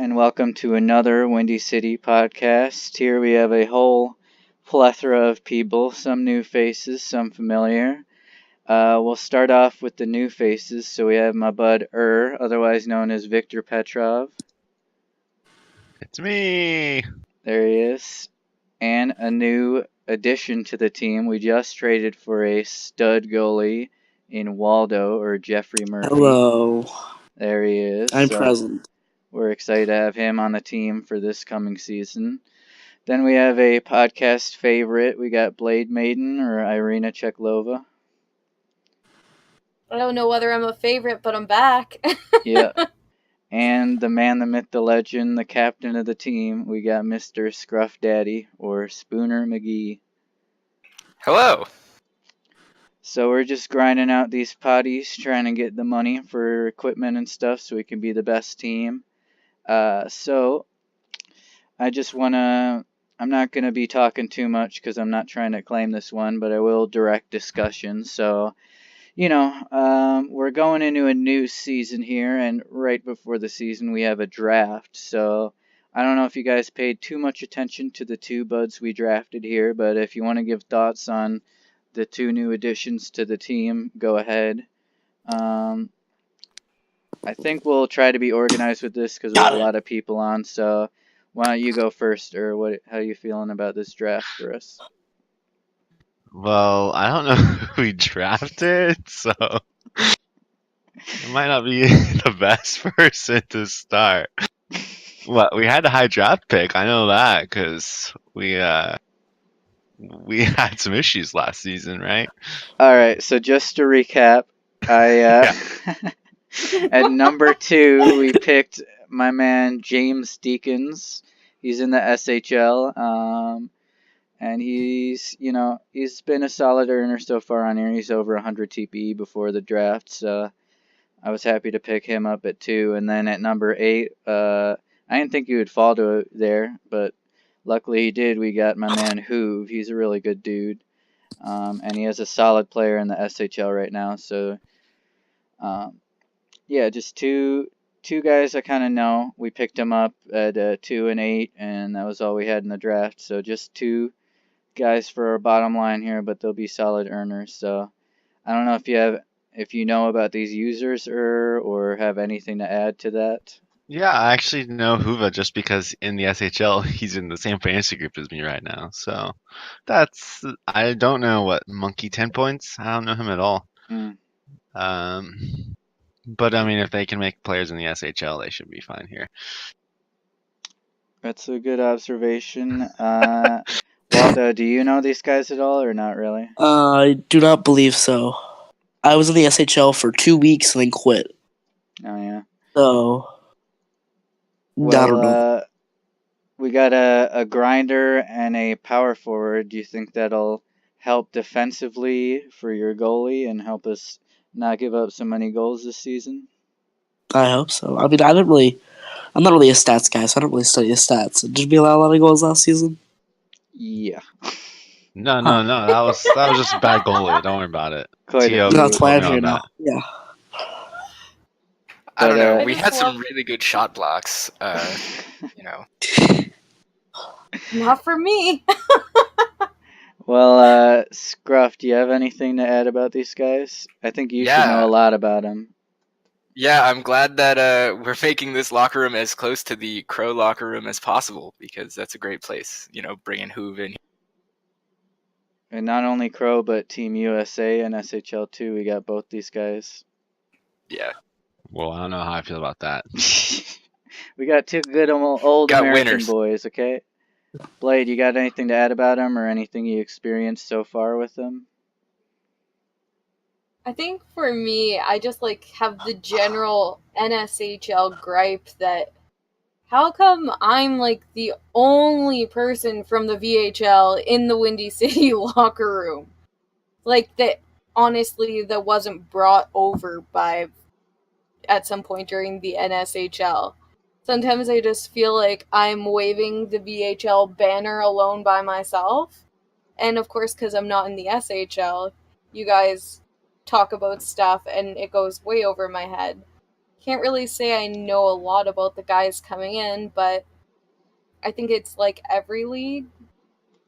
and welcome to another Windy City podcast. Here we have a whole plethora of people, some new faces, some familiar. We'll start off with the new faces. So we have my bud otherwise known as Victor Petrov. It's me! There he is. And a new addition to the team. We just traded for a stud goalie in Waldo, or Jeffrey Murphy. Hello. There he is. I'm present. We're excited to have him on the team for this coming season. Then we have a podcast favorite. We got Blade Maiden, or Irina Cheklova. I don't know whether I'm a favorite, but I'm back. Yeah. And the man, the myth, the legend, the captain of the team, we got Mr. Scruff Daddy, or Spooner McGee. Hello. So we're just grinding out these potties, trying to get the money for equipment and stuff so we can be the best team. So I just want to, I'm not going to be talking too much because I'm not trying to claim this one, but I will direct discussion. So, we're going into a new season here, and right before the season we have a draft. So I don't know if you guys paid too much attention to the two buds we drafted here, but if you want to give thoughts on the two new additions to the team, go ahead. I think we'll try to be organized with this because we have a lot of people on. So why don't you go first, or how are you feeling about this draft for us? Well, I don't know who we drafted, so it might not be the best person to start. Well, we had a high draft pick, I know that, because we had some issues last season, right? Alright, so just to recap, at number 2, we picked my man James Deacons. He's in the SHL, and he's been a solid earner so far on here. He's over 100 TPE before the draft, so I was happy to pick him up at 2. And then at number 8, I didn't think he would fall to there, but luckily he did. We got my man Hoove. He's a really good dude, and he has a solid player in the SHL right now, so yeah, just two guys I kind of know. We picked them up at 2 and 8, and that was all we had in the draft. So just two guys for our bottom line here, but they'll be solid earners. So I don't know if you know about these users or have anything to add to that. Yeah, I actually know Huva just because in the SHL he's in the same fantasy group as me right now. So I don't know what Monkey 10 points. I don't know him at all. But I mean, if they can make players in the SHL, they should be fine here. That's a good observation. Waldo, do you know these guys at all, or not really? I do not believe so. I was in the SHL for 2 weeks and then quit. Oh, yeah. So, I don't know. We got a grinder and a power forward. Do you think that'll help defensively for your goalie and help us not give up so many goals this season? I hope so. I mean, I'm not really a stats guy, so I don't really study the stats. Did we allow a lot of goals last season? Yeah. No. That was just a bad goalie. Don't worry about it. That's why I'm here now. Yeah. I don't know. We had some really good shot blocks. Not for me. Well, Scruff, do you have anything to add about these guys? I think you should know a lot about them. Yeah, I'm glad that we're making this locker room as close to the Crow locker room as possible, because that's a great place, bringing Hoove in. And not only Crow, but Team USA and SHL too. We got both these guys. Yeah. Well, I don't know how I feel about that. We got two good old got American winners. Boys, okay? Blade, you got anything to add about them or anything you experienced so far with them? I think for me, I just have the general NSHL gripe that how come I'm the only person from the VHL in the Windy City locker room? That honestly that wasn't brought over at some point during the NSHL. Sometimes I just feel like I'm waving the VHL banner alone by myself. And of course, because I'm not in the SHL, you guys talk about stuff and it goes way over my head. can't really say I know a lot about the guys coming in, but I think it's like every league.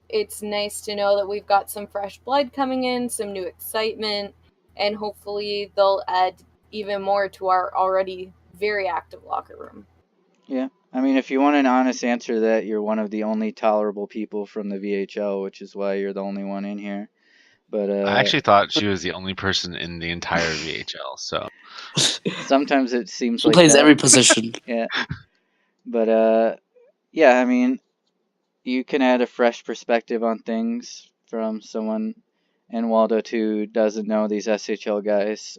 It's nice to know that we've got some fresh blood coming in, some new excitement, and hopefully they'll add even more to our already very active locker room. Yeah. I mean, if you want an honest answer to that, you're one of the only tolerable people from the VHL, which is why you're the only one in here. But I actually thought she was the only person in the entire VHL. So sometimes it seems She like plays that. every position. Yeah. But yeah, I mean, you can add a fresh perspective on things from someone in Waldo who doesn't know these SHL guys.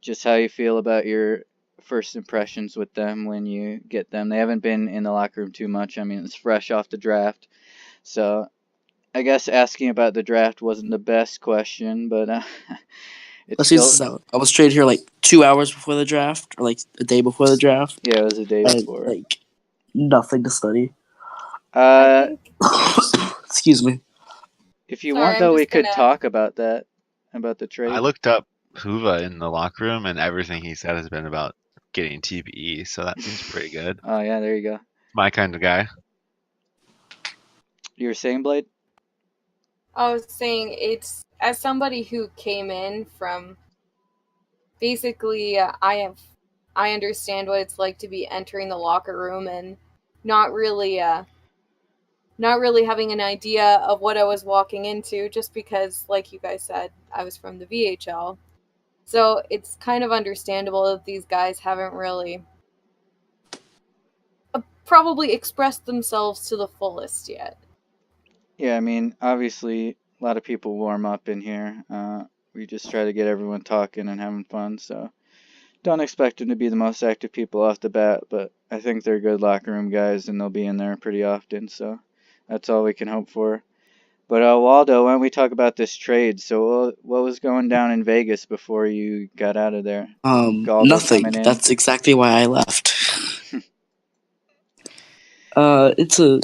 Just how you feel about your first impressions with them when you get them. They haven't been in the locker room too much. I mean, it's fresh off the draft. So I guess asking about the draft wasn't the best question, but it's Let's see still, this out. I was traded here like 2 hours before the draft, or like a day before the draft. yeah, it was a day I had before. like nothing to study. I think. Excuse me. If you Sorry, want, I'm though, we just could gonna. talk about that, about the I trade. looked up Huva in the locker room, and everything he said has been about getting TPE. So that seems pretty good. Oh, yeah, there you go. My kind of guy. You were saying, Blade? I was saying it's as somebody who came in from basically I understand what it's like to be entering the locker room and not really having an idea of what I was walking into, just because, like you guys said, I was from the VHL. So it's kind of understandable that these guys haven't really probably expressed themselves to the fullest yet. Yeah, I mean, obviously, a lot of people warm up in here. We just try to get everyone talking and having fun, so don't expect them to be the most active people off the bat, but I think they're good locker room guys, and they'll be in there pretty often, so that's all we can hope for. But Waldo, why don't we talk about this trade? So what was going down in Vegas before you got out of there? Galdo Nothing. coming in? That's exactly why I left. It's a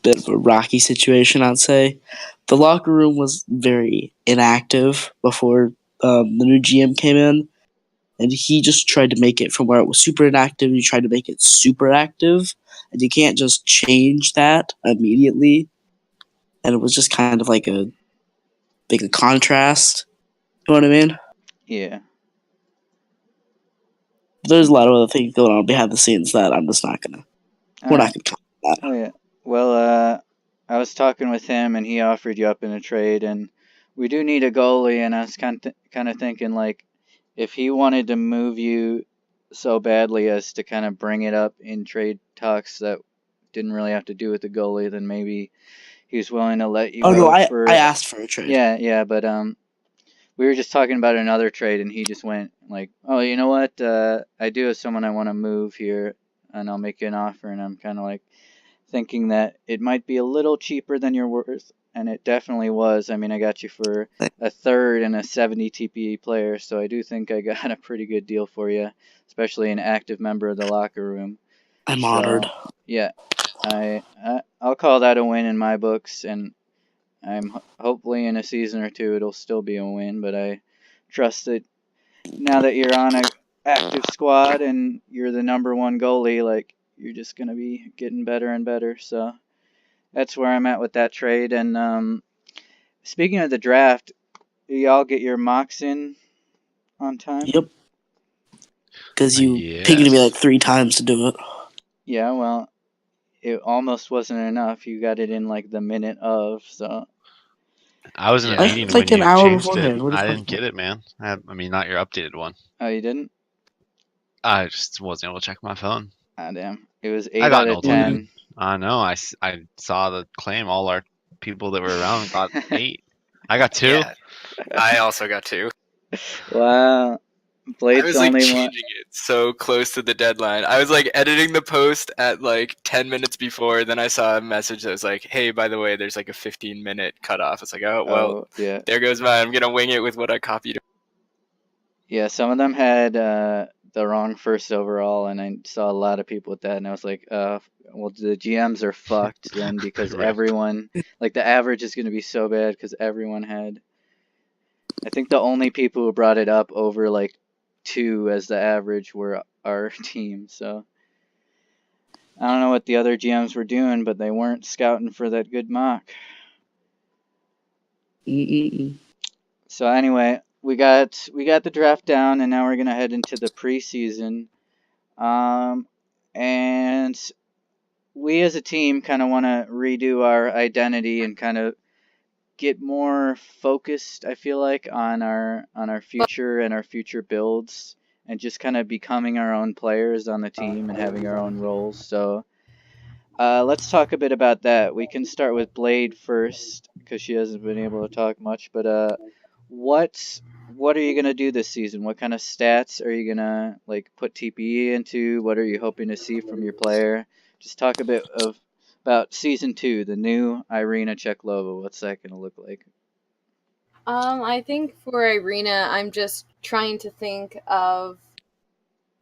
bit of a rocky situation, I'd say. The locker room was very inactive before the new GM came in, and he just tried to make it from where it was super inactive. He tried to make it super active, and you can't just change that immediately. And it was just kind of like a big contrast. You know what I mean? Yeah. There's a lot of other things going on behind the scenes that I'm just not gonna. We're not Alright. gonna comment on that. Oh, yeah. Well, I was talking with him, and he offered you up in a trade, and we do need a goalie, and I was kind of thinking, like, if he wanted to move you so badly as to kind of bring it up in trade talks that didn't really have to do with the goalie, then maybe he was willing to let you Oh no, go I for... asked for a trade. Yeah, but we were just talking about another trade, and he just went like, oh, you know what? I do have someone I want to move here, and I'll make you an offer, and I'm kind of like thinking that it might be a little cheaper than you're worth, and it definitely was. I mean, I got you for a third and a 70 TPE player, so I do think I got a pretty good deal for you, especially an active member of the locker room. I'm honored. Yeah, I'll call that a win in my books, and I'm hopefully in a season or two it'll still be a win, but I trust that now that you're on a active squad and you're the number one goalie, like, you're just gonna be getting better and better. So that's where I'm at with that trade. And speaking of the draft, do y'all get your mocks in on time? Yep. Because you pinged me like 3 times to do it. Yeah, well, it almost wasn't enough. You got it in like the minute of, so. I was in a Yeah. meeting Like when an you hour changed it. beforehand. What are you I talking didn't get it, man. I mean, not your updated one. Oh, you didn't? I just wasn't able to check my phone. Ah, damn. It was I 8 got out an of old one, 10. dude. I know. I saw the claim. All our people that were around got 8. I got 2. Yeah, I also got 2. Wow. I Blade's was the like only changing one. it so close to the deadline. I was like editing the post at like 10 minutes before. Then I saw a message that was like, "Hey, by the way, there's like a 15-minute cutoff." It's like, oh well, Oh, yeah. there goes mine. I'm gonna wing it with what I copied. Yeah, some of them had the wrong first overall, and I saw a lot of people with that, and I was like, well, the GMs are fucked then because Right. everyone, like, the average is going to be so bad because everyone had. I think the only people who brought it up over like 2 as the average were our team. So I don't know what the other GMs were doing, but they weren't scouting for that good mock. Mm-mm-mm. So anyway, we got the draft down, and now we're gonna head into the preseason. And we as a team kind of want to redo our identity and kind of get more focused, I feel like, on our future and our future builds, and just kind of becoming our own players on the team and having our own roles. So let's talk a bit about that. We can start with Blade first because she hasn't been able to talk much. But what are you gonna do this season? What kind of stats are you gonna like put TPE into? What are you hoping to see from your player? Just talk a bit about season 2, the new Irina Cheklova. What's that gonna look like? I think for Irina, I'm just trying to think of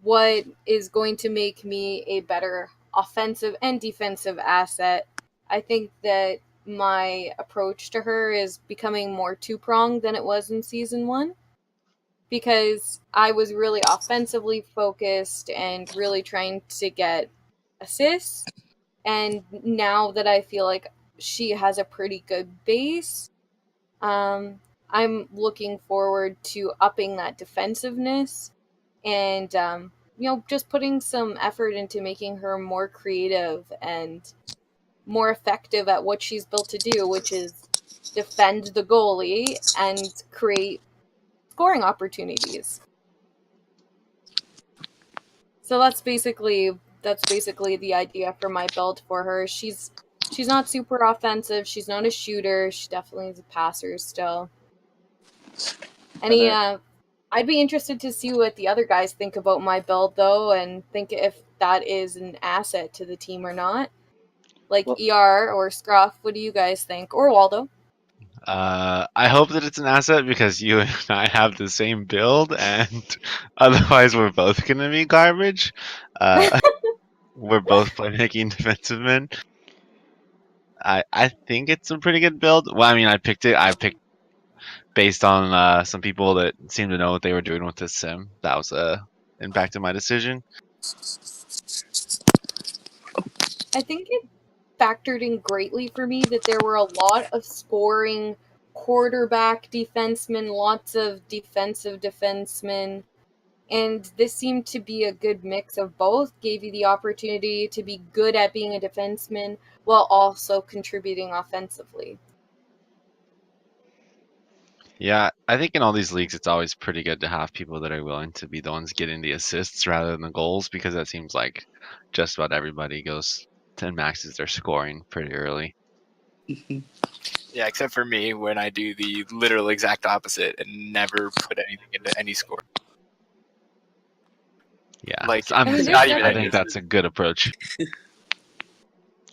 what is going to make me a better offensive and defensive asset. I think that my approach to her is becoming more two-pronged than it was in season 1, because I was really offensively focused and really trying to get assists, and now that I feel like she has a pretty good base, um, I'm looking forward to upping that defensiveness and just putting some effort into making her more creative and more effective at what she's built to do, which is defend the goalie and create scoring opportunities. So that's basically the idea for my build for her. She's not super offensive. She's not a shooter. She definitely is a passer still. I'd be interested to see what the other guys think about my build, though, and think if that is an asset to the team or not. Like Well, ER or Scruff, what do you guys think? Or Waldo? I hope that it's an asset because you and I have the same build, and otherwise we're both gonna be garbage. We're both playmaking defensive men. I think it's a pretty good build. Well, I mean, I picked based on some people that seem to know what they were doing with this sim. That was impacted my decision. I think it factored in greatly for me that there were a lot of scoring quarterback defensemen, lots of defensive defensemen, and this seemed to be a good mix of both. Gave you the opportunity to be good at being a defenseman while also contributing offensively. Yeah, I think in all these leagues, it's always pretty good to have people that are willing to be the ones getting the assists rather than the goals, because that seems like just about everybody goes and maxes their scoring pretty early. Yeah, except for me when I do the literal exact opposite and never put anything into any score. Yeah, Like, so I not even I any think that's a good approach.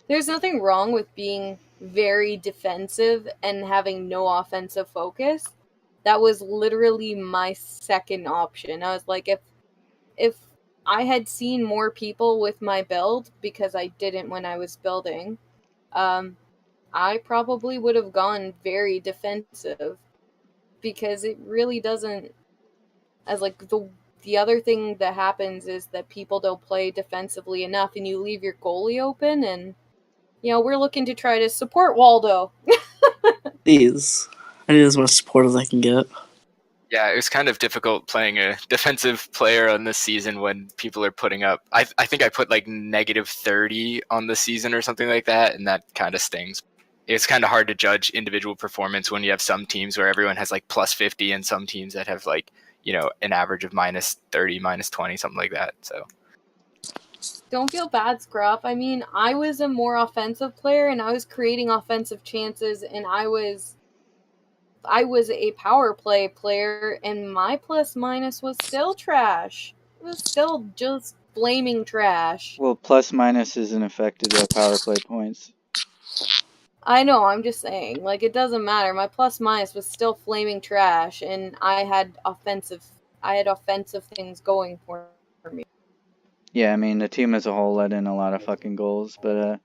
There's nothing wrong with being very defensive and having no offensive focus. That was literally my second option. I was like, if I had seen more people with my build, because I didn't when I was building, I probably would have gone very defensive, because it really doesn't, as like the other thing that happens is that people don't play defensively enough and you leave your goalie open, and we're looking to try to support Waldo. Please. I need as much support as I can get. Yeah, it was kind of difficult playing a defensive player on this season when people are putting up. I think I put like -30 on the season or something like that, and that kind of stings. It's kind of hard to judge individual performance when you have some teams where everyone has like +50 and some teams that have like, an average of -30, -20, something like that. So Don't feel bad, Scruff. I mean, I was a more offensive player and I was creating offensive chances, and I was a power play player, and my plus-minus was still trash. It was still just flaming trash. well, plus minus isn't affected by power play points. I know, I'm just saying, like, it doesn't matter. My plus-minus was still flaming trash, and I had offensive things going for me. Yeah, I mean the team as a whole let in a lot of fucking goals. But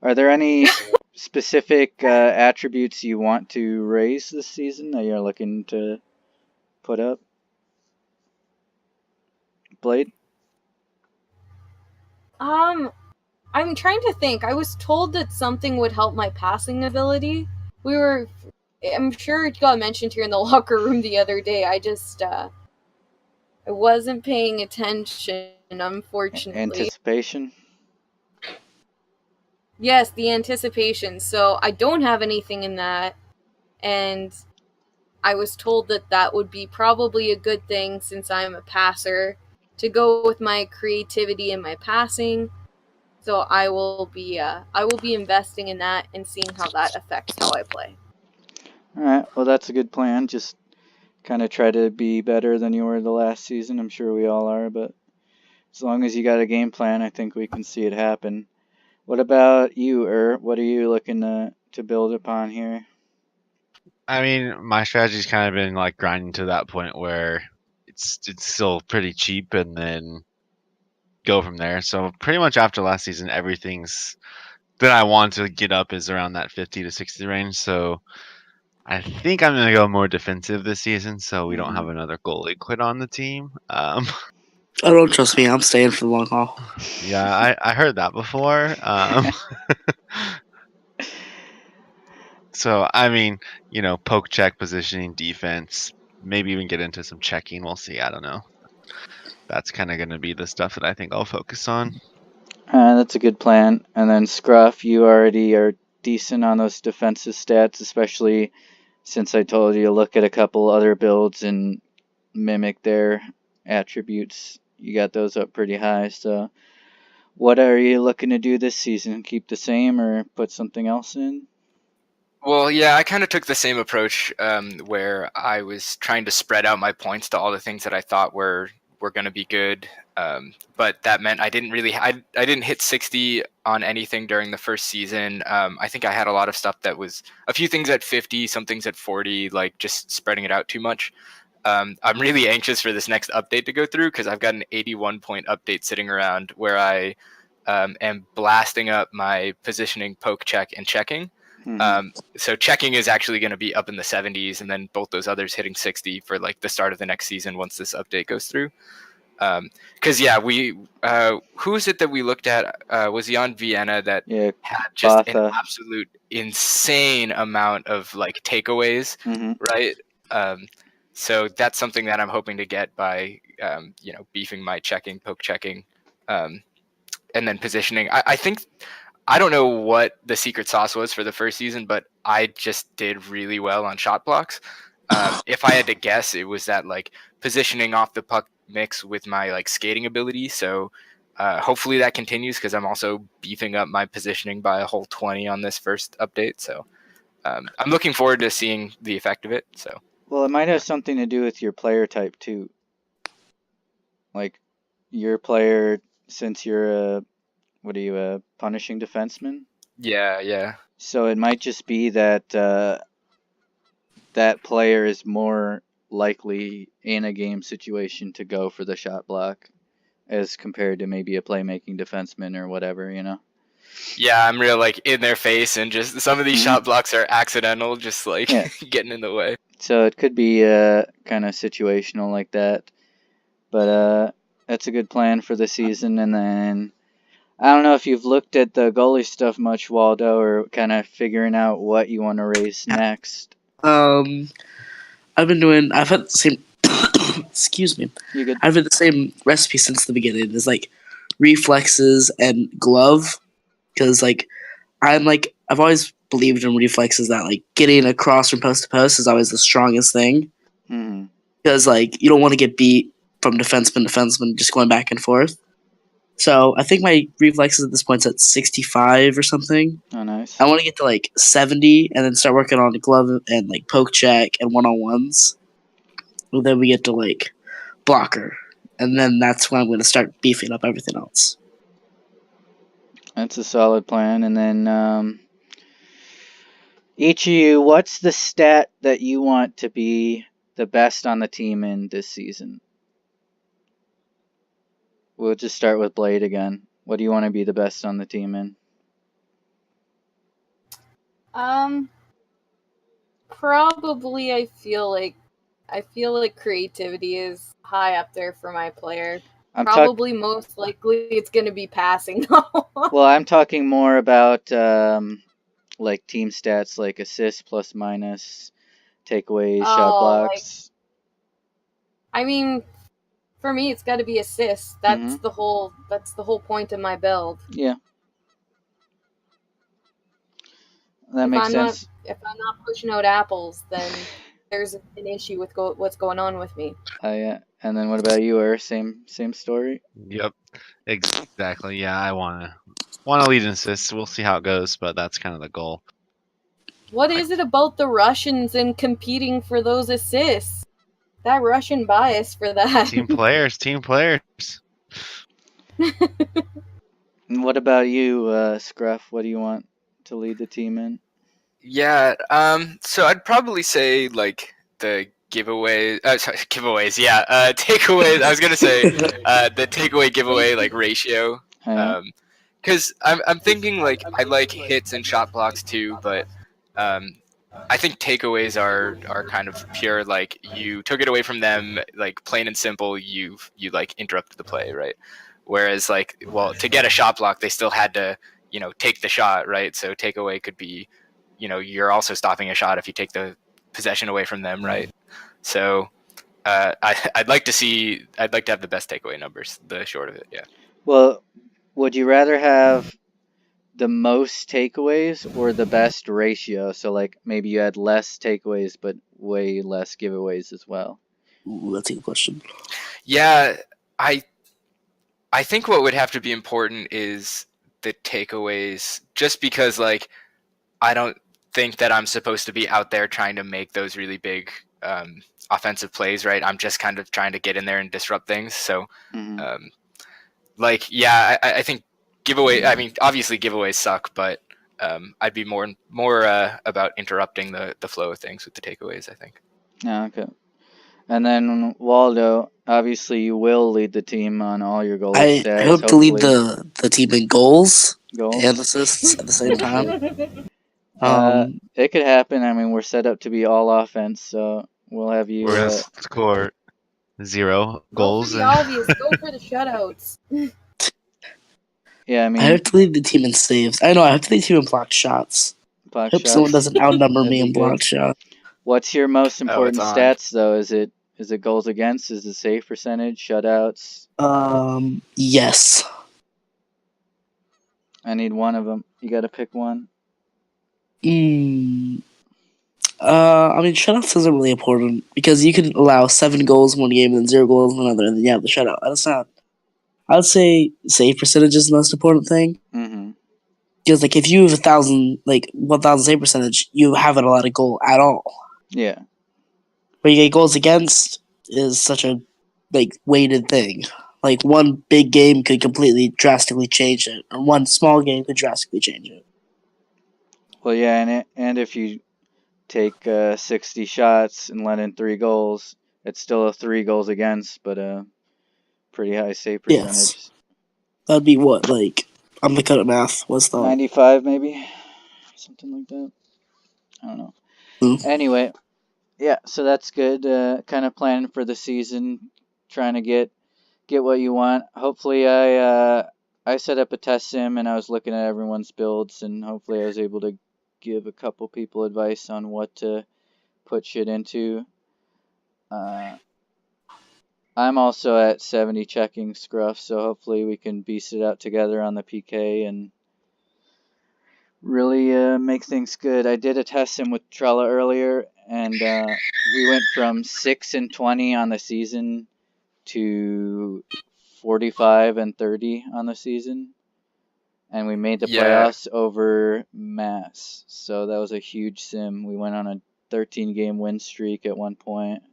are there any specific attributes you want to raise this season that you're looking to put up? Blade? I'm trying to think. I was told that something would help my passing ability. I'm sure it got mentioned here in the locker room the other day. I just, I wasn't paying attention, unfortunately. Anticipation? Yes, the anticipation. So I don't have anything in that, and I was told that that would be probably a good thing since I'm a passer to go with my creativity and my passing. So I will be investing in that and seeing how that affects how I play. Alright, well, that's a good plan. Just kind of try to be better than you were the last season. I'm sure we all are, but as long as you got a game plan, I think we can see it happen. What about you, What are you looking to build upon here? I mean, my strategy's kind of been like grinding to that point where it's still pretty cheap, and then go from there. So pretty much after last season, everything's that I want to get up is around that 50 to 60 range. So I think I'm gonna go more defensive this season, so we don't have another goalie quit on the team. Oh, don't trust me. I'm staying for the long haul. Yeah, I heard that before. So I mean, poke check, positioning, defense, maybe even get into some checking. We'll see. I don't know. That's kind of going to be the stuff that I think I'll focus on. That's a good plan. And then Scruff, you already are decent on those defensive stats, especially since I told you to look at a couple other builds and mimic their attributes. You got those up pretty high. So, what are you looking to do this season? Keep the same or put something else in? Well, yeah, I kind of took the same approach where I was trying to spread out my points to all the things that I thought were going to be good. But that meant I didn't really I didn't hit 60 on anything during the first season. I think I had a lot of stuff that was a few things at 50, some things at 40, like just spreading it out too much. I'm really anxious for this next update to go through because I've got an 81 point update sitting around where I am blasting up my positioning, poke check, and checking. So checking is actually going to be up in the 70s, and then both those others hitting 60 for like the start of the next season once this update goes through. Because who is it that we looked at? Was he on Vienna that had just an absolute insane amount of like takeaways, right? So that's something that I'm hoping to get by beefing my checking, poke checking, and then positioning. I think. I don't know what the secret sauce was for the first season, but I just did really well on shot blocks. If I had to guess, it was that like positioning off the puck mix with my like skating ability. So hopefully that continues because I'm also beefing up my positioning by a whole 20 on this first update. So I'm looking forward to seeing the effect of it. So well, it might have something to do with your player type too. Like your player, since you're a punishing defenseman? Yeah. So it might just be that that player is more likely in a game situation to go for the shot block as compared to maybe a playmaking defenseman or whatever, Yeah, I'm real like in their face, and just some of these shot blocks are accidental, just like getting in the way. So it could be kind of situational like that. But that's a good plan for the season. And then I don't know if you've looked at the goalie stuff much, Waldo, or kind of figuring out what you want to race next. I've had the same. Excuse me. You good? I've had the same recipe since the beginning. It's like reflexes and glove, because like I've always believed in reflexes, that like getting across from post to post is always the strongest thing. Because like you don't want to get beat from defenseman to defenseman just going back and forth. So I think my reflexes at this point's at 65 or something. Oh, nice. I want to get to like 70 and then start working on the glove and like poke check and one-on-ones. And then we get to like blocker. And then that's when I'm going to start beefing up everything else. That's a solid plan. And then each of you, what's the stat that you want to be the best on the team in this season? We'll just start with Blade again. What do you want to be the best on the team in? Probably I feel like creativity is high up there for my player. I'm talking. Probably most likely it's going to be passing though. Well, I'm talking more about like team stats, like assists, plus minus, takeaways, shot Oh, like, blocks. I mean, for me it's got to be assists. Mm-hmm. That's the whole point of my build. Yeah, that makes sense. If I'm not pushing out apples, then there's an issue with what's going on with me. Yeah. And then what about you, Same story. Yep, exactly. Yeah, I wanna lead in assists. We'll see how it goes, but that's kind of the goal. What is it about the Russians and competing for those assists? That Russian bias for that. Team players, team players. And what about you, Scruff? What do you want to lead the team in? Yeah. So I'd probably say like the giveaway. Sorry, giveaways. Yeah. Takeaways. I was gonna say the takeaway giveaway like ratio. Oh, yeah. Because I'm thinking like I like hits and shot blocks too, but I think takeaways are kind of pure like you took it away from them, like plain and simple. You like interrupted the play, right? Whereas like well to get a shot block, they still had to take the shot, right? So takeaway could be you're also stopping a shot if you take the possession away from them, right? So I'd like to have the best takeaway numbers. The short of it, yeah. Well, would you rather have the most takeaways or the best ratio? So like maybe you had less takeaways but way less giveaways as well. Ooh, that's a good question. Yeah, I think what would have to be important is the takeaways, just because like I don't think that I'm supposed to be out there trying to make those really big offensive plays, right? I'm just kind of trying to get in there and disrupt things. So, Mm-hmm. like, yeah, I think giveaway. I mean, obviously giveaways suck, but I'd be more about interrupting the flow of things with the takeaways, I think. Yeah, okay. And then Waldo, obviously you will lead the team on all your goal I stats. hope to lead Hopefully, the team in goals goals. and assists at the same time. It could happen. I mean, we're set up to be all offense, so we'll have you. We're gonna score 0 Go for goals the and obvious. Go for the shutouts. Yeah, I I mean, have to lead the team in saves. I know I have to lead the team in blocked shots. block Hope someone shots. doesn't outnumber That'd me be in good. blocked shots. What's your most Oh, it's important on. stats though? Is it goals against? Is it save percentage? Shutouts? Yes. I need one of them. You got to pick one. I mean, shutouts isn't really important because you can allow 7 goals in one game and then 0 goals in another, and then you have the shutout. That's not. I would say save percentage is the most important thing Mm-hmm. because, like, if you have 1,000 save percentage, you haven't allowed a goal at all. Yeah. But you get goals against is such a weighted thing. Like one big game could completely drastically change it, or one small game could drastically change it. Well, yeah, and if you take 60 shots and let in 3 goals, it's still a 3 goals against, but a pretty high save percentage. Yes, that'd be what I'm the cut at math. What's that? 95 maybe, something like that. I don't know. Anyway, yeah, so that's good. Kind of planning for the season, trying to get what you want. Hopefully, I set up a test sim and I was looking at everyone's builds, and hopefully I was able to give a couple people advice on what to put shit into. I'm also at 70 checking Scruff, so hopefully we can beast it out together on the PK and really make things good. I did a test sim with Trella earlier, and we went from 6-20 on the season to 45-30 on the season, and we made the playoffs over Mass. So that was a huge sim. We went on a 13-game win streak at one point.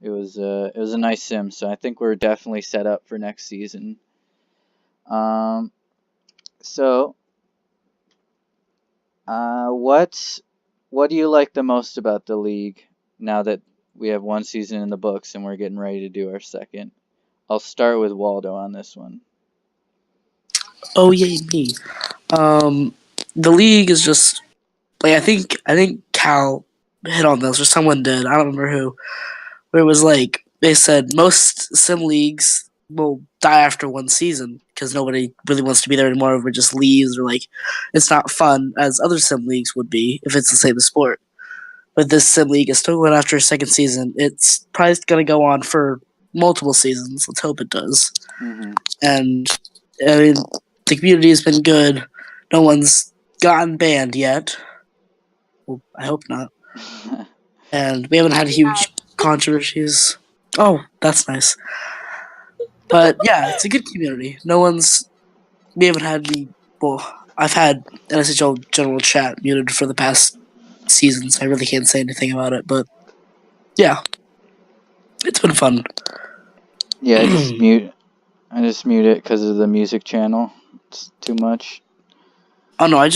It was a nice sim. So I think we're definitely set up for next season. So what do you like the most about the league now that we have one season in the books and we're getting ready to do our second? I'll start with Waldo on this one. Oh yay me! The league is just I think Cal hit on this, or someone did. I don't remember who. Where it was like they said most sim leagues will die after one season because nobody really wants to be there anymore. Everyone just leaves, or like it's not fun as other sim leagues would be if it's the same sport. But this sim league is still going after a second season. It's probably going to go on for multiple seasons. Let's hope it does. Mm-hmm. And I mean, the community has been good. No one's gotten banned yet. Well, I hope not. And we haven't had huge controversies. Oh, that's nice. But yeah, it's a good community. We haven't had any. Well, I've had NSHL general chat muted for the past seasons. I really can't say anything about it, but yeah, it's been fun. Yeah, I just mute it because of the music channel. It's too much. Oh no, I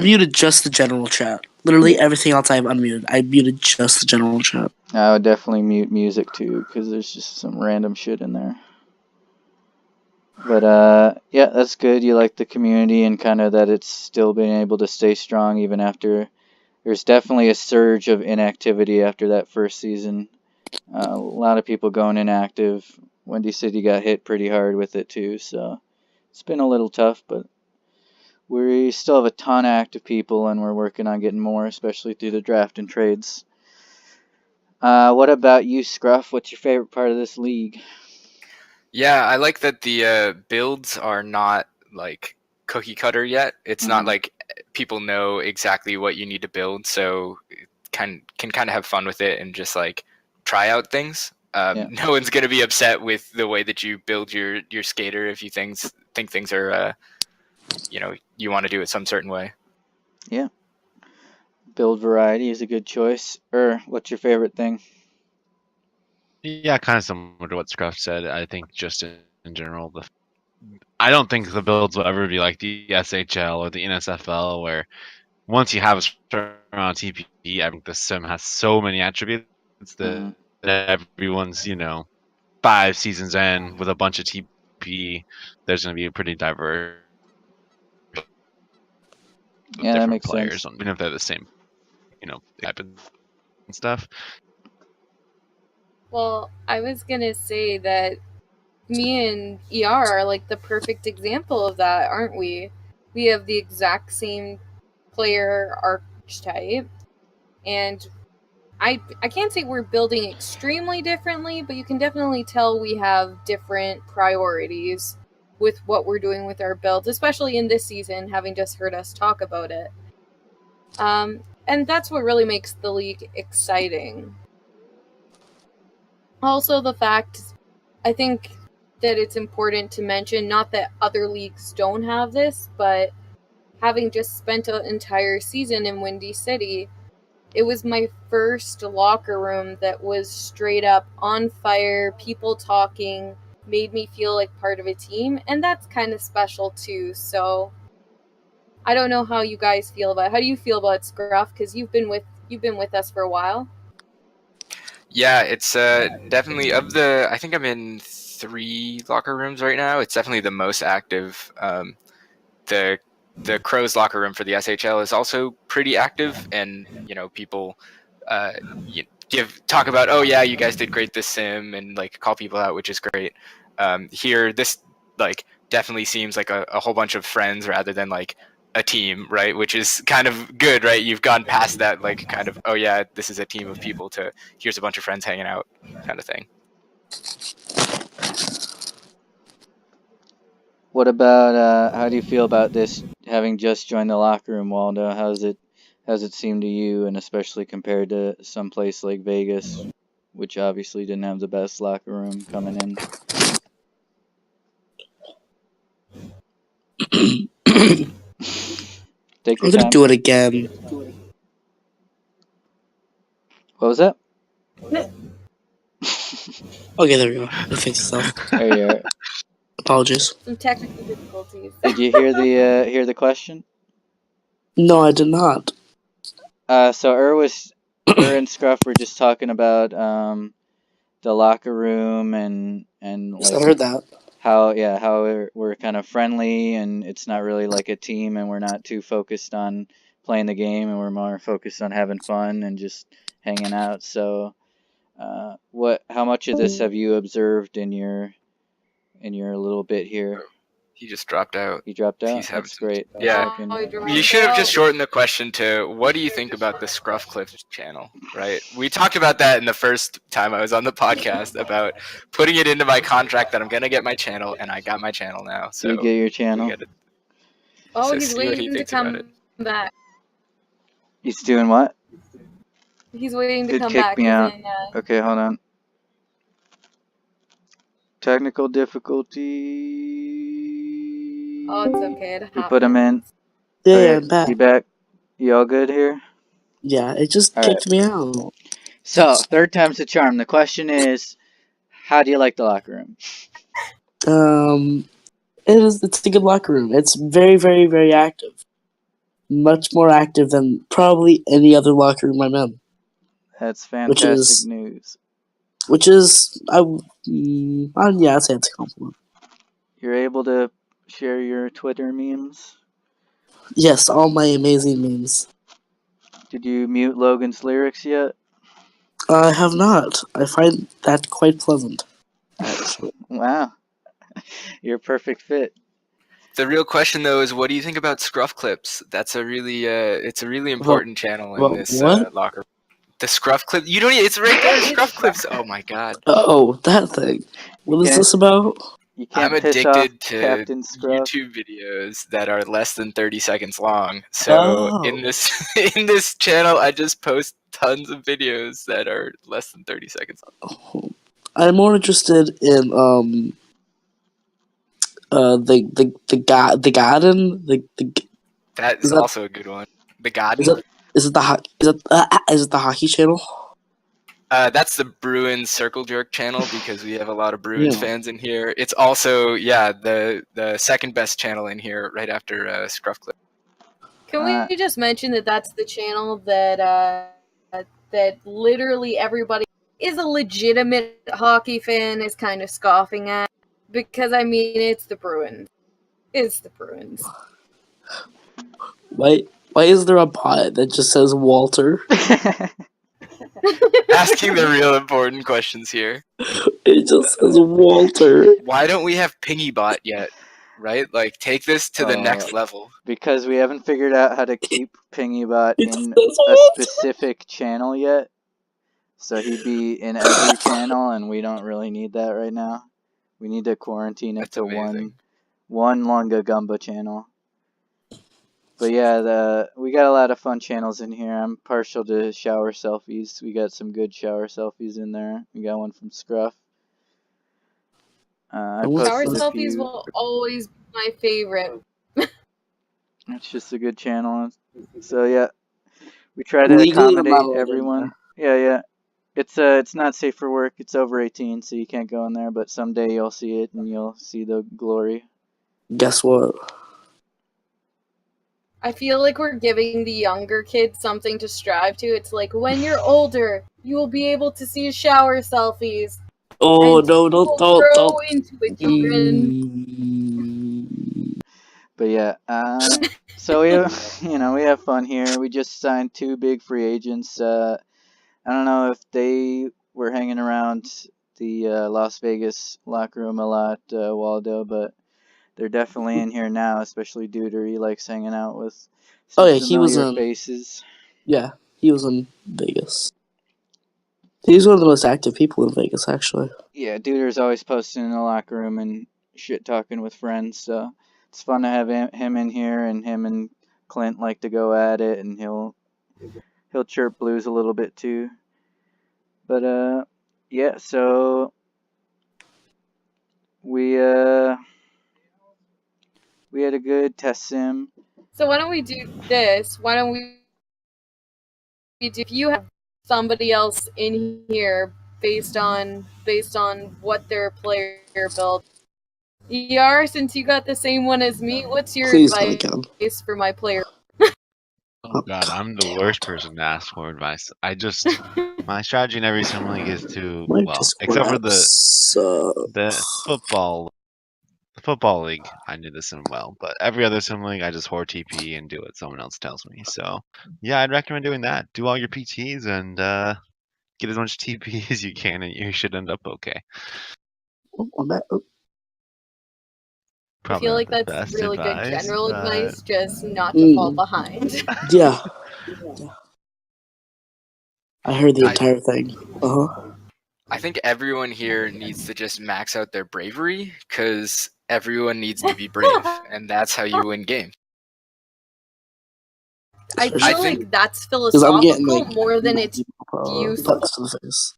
muted just the general chat. Literally Yeah. everything else I've unmuted. I muted just the general chat. I would definitely mute music too because there's just some random shit in there. But yeah, that's good. You like the community and kind of that it's still been able to stay strong even after. There's definitely a surge of inactivity after that first season. A lot of people going inactive. Windy City got hit pretty hard with it too, so it's been a little tough, but we still have a ton of active people and we're working on getting more, especially through the draft and trades. What about you, Scruff? What's your favorite part of this league? Yeah, I like that the builds are not like cookie cutter yet. It's not like people know exactly what you need to build, so can kind of have fun with it and just like try out things. Yeah. No one's gonna be upset with the way that you build your skater if you think things are you want to do it some certain way. Yeah. Build variety is a good choice. What's your favorite thing? Yeah, kind of similar to what Scruff said. I think just in general, I don't think the builds will ever be like the SHL or the NSFL, where once you have a certain amount of TP, I think the sim has so many attributes that everyone's 5 seasons in with a bunch of TP. There's going to be a pretty diverse with Yeah, that different makes players, sense. even if they're the same, type and stuff. Well, I was gonna say that me and ER are like the perfect example of that, aren't we? We have the exact same player archetype, and I can't say we're building extremely differently, but you can definitely tell we have different priorities with what we're doing with our builds, especially in this season, having just heard us talk about it. And that's what really makes the league exciting. Also, the fact, I think that it's important to mention, not that other leagues don't have this, but having just spent an entire season in Windy City, it was my first locker room that was straight up on fire, people talking, made me feel like part of a team, and that's kind of special too. So I don't know how you guys feel about it. How do you feel about Scruff? Because you've been with us for a while. Yeah, it's definitely of the. I think I'm in 3 locker rooms right now. It's definitely the most active. The Crows locker room for the SHL is also pretty active, and people talk about, oh yeah, you guys did great this sim, and like call people out, which is great. Here, this like definitely seems like a whole bunch of friends rather than like a team, right? Which is kind of good, right? You've gone past that, like kind of, oh yeah, this is a team of people, to here's a bunch of friends hanging out, kind of thing. What about how do you feel about this having just joined the locker room, Waldo? How's it seem to you, and especially compared to some place like Vegas, which obviously didn't have the best locker room coming in? Take your I'm gonna time. do it again. What was that? Okay, there we go. It fixed itself. There you are. Apologies. Some technical difficulties. Did you hear the question? No, I did not. So and Scruff were just talking about the locker room and Yes, I like heard that. how we're kind of friendly and it's not really like a team and we're not too focused on playing the game and we're more focused on having fun and just hanging out. So how much of this have you observed in in your little bit here? He just dropped out. He dropped out? He's having That's some. great. Yeah. I can- Oh, he dropped You should have just out. shortened the question to what do you think about the Scruff Clips channel, right? We talked about that in the first time I was on the podcast about putting it into my contract that I'm gonna get my channel, and I got my channel now. So you get your we channel. gotta Oh, so he's see what he waiting to thinks about it. come back. He's doing what? He's waiting to Did come kick back. me He's out. in, Okay, hold on. Technical difficulty. oh, it's okay. It We put him in. happens. Yeah, Okay, I'm back. you back? You all good here? Yeah, it just All right. kicked me out. So, third time's the charm. The question is, how do you like the locker room? It's a good locker room. It's very, very, very active. Much more active than probably any other locker room I'm in. That's fantastic is- news. Which is, yeah, I'd say it's a compliment. You're able to share your Twitter memes? Yes, all my amazing memes. Did you mute Logan's lyrics yet? I have not. I find that quite pleasant, actually. Wow. You're a perfect fit. The real question though is, what do you think about Scruff Clips? That's a really it's a really important channel in this what? locker. The Scruff Clip. You don't. It's right there. Scruff Clips. Oh my god. Oh, that thing. What is can't- this about? You can't I'm piss off addicted to Captain Scruff. YouTube videos that are less than 30 seconds long. So Oh. in this in this channel, I just post tons of videos that are less than 30 seconds long. I'm more interested in the garden That Is is that- also a good one. The Garden. is it the hockey channel? That's the Bruins Circle Jerk channel because we have a lot of Bruins Yeah. fans in here. It's also the second best channel in here, right after Scruff Clip. Can we just mention that that's the channel that that literally everybody is a legitimate hockey fan is kind of scoffing at? Because I mean, it's the Bruins. It's the Bruins. Why is there a bot that just says Walter? Asking the real important questions here. It just says Walter. Why don't we have PingyBot yet? Right? Like, take this to the next level. Because we haven't figured out how to keep PingyBot It in says a Walter. specific channel yet. So he'd be in every channel, and we don't really need that right now. We need to quarantine it That's to amazing. one Longa Gumba channel. But yeah, we got a lot of fun channels in here. I'm partial to shower selfies. We got some good shower selfies in there. We got one from Scruff. I What's Shower posted a selfies few. will always be my favorite. It's just a good channel. So yeah, we try to Legally, I'm not accommodate allowed in everyone. Yeah. It's not safe for work. It's over 18, so you can't go in there. But someday you'll see it, and you'll see the glory. Guess what? I feel like we're giving the younger kids something to strive to. It's like when you're older, you will be able to see shower selfies. Oh and no! you will Don't. grow into it, children. But yeah, so we have fun here. We just signed 2 big free agents. I don't know if they were hanging around the Las Vegas locker room a lot, Waldo, but they're definitely in here now, especially Duder. He likes hanging out with some he was familiar in. faces. Yeah, he was in Vegas. He's one of the most active people in Vegas, actually. Yeah, Duder's always posting in the locker room and shit talking with friends, so it's fun to have him in here, and him and Clint like to go at it, and he'll chirp Blues a little bit too. But yeah, so we had a good test sim. So why don't we do this? Why don't we do, if you have somebody else in here based on what their player build? ER, since you got the same one as me, what's your Please not again. advice for my player? Oh god, I'm the worst person to ask for advice. My strategy in every sim league is to My well, Discord except for app the sucks. football league, I do this sim well, but every other sim league, I just hoard TP and do what someone else tells me. So yeah, I'd recommend doing that. Do all your PTs and get as much TP as you can, and you should end up okay. Oh, I'm back. Oh. I feel like the that's best really good advice, general but- advice, just not to fall Mm. behind. Yeah. I heard the I- entire thing. I think everyone here needs to just max out their bravery, because everyone needs to be brave, and that's how you win games. I For feel sure. like that's Because I'm getting philosophical more than it's useful. punch to the face.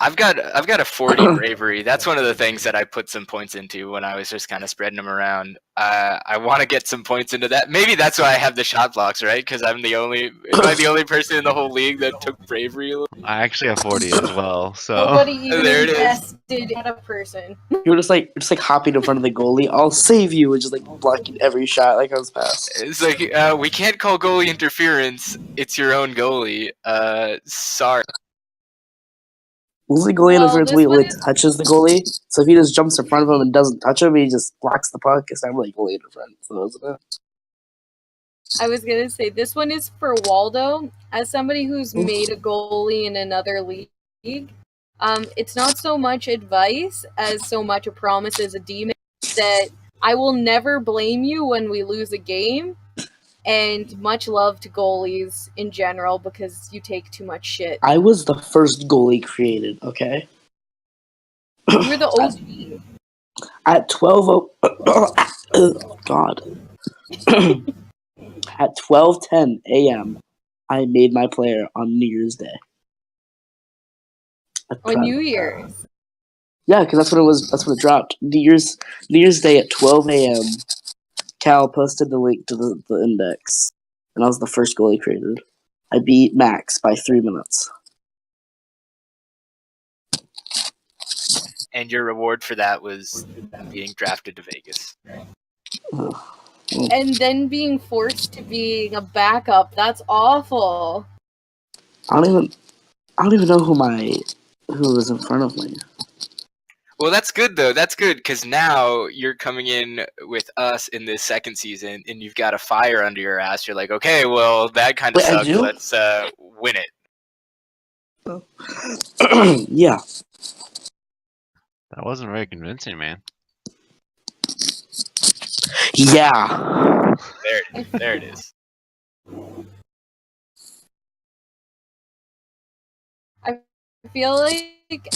I've got a 40 bravery. That's one of the things that I put some points into when I was just kind of spreading them around. I want to get some points into that. Maybe that's why I have the shot blocks, right? Because am I the only person in the whole league that took bravery? I actually have 40 as well, so Nobody even There it is. invested in a person. You're just like hopping in front of the goalie. I'll save you, and just like blocking every shot that comes past. It's like we can't call goalie interference. It's your own goalie. Sorry. Usually goalie Well, interference this when he one like is- touches the goalie. So if he just jumps in front of him and doesn't touch him, he just blocks the puck. It's not really goalie interference, though, isn't it? I was gonna say this one is for Waldo. As somebody who's made a goalie in another league, it's not so much advice as so much a promise as a demon that I will never blame you when we lose a game. And much love to goalies in general because you take too much shit. I was the first goalie created. Okay. You're the OG. At 12 oh God. At 12:10 a.m., I made my player on New Year's Day. On New Year's. Yeah, because that's when it was. That's when it dropped. New Year's Day at 12 a.m. Cal posted the link to the index, and I was the first goalie created. I beat Max by 3 minutes. And your reward for that was being drafted to Vegas. And then being forced to being a backup. That's awful. I don't even know who was in front of me. Well, that's good though. That's good because now you're coming in with us in this second season, and you've got a fire under your ass. You're like, okay, well, that kind of Wait, I sucked. do? Let's win it. Yeah. that wasn't very convincing, man. Yeah. There it is. I feel like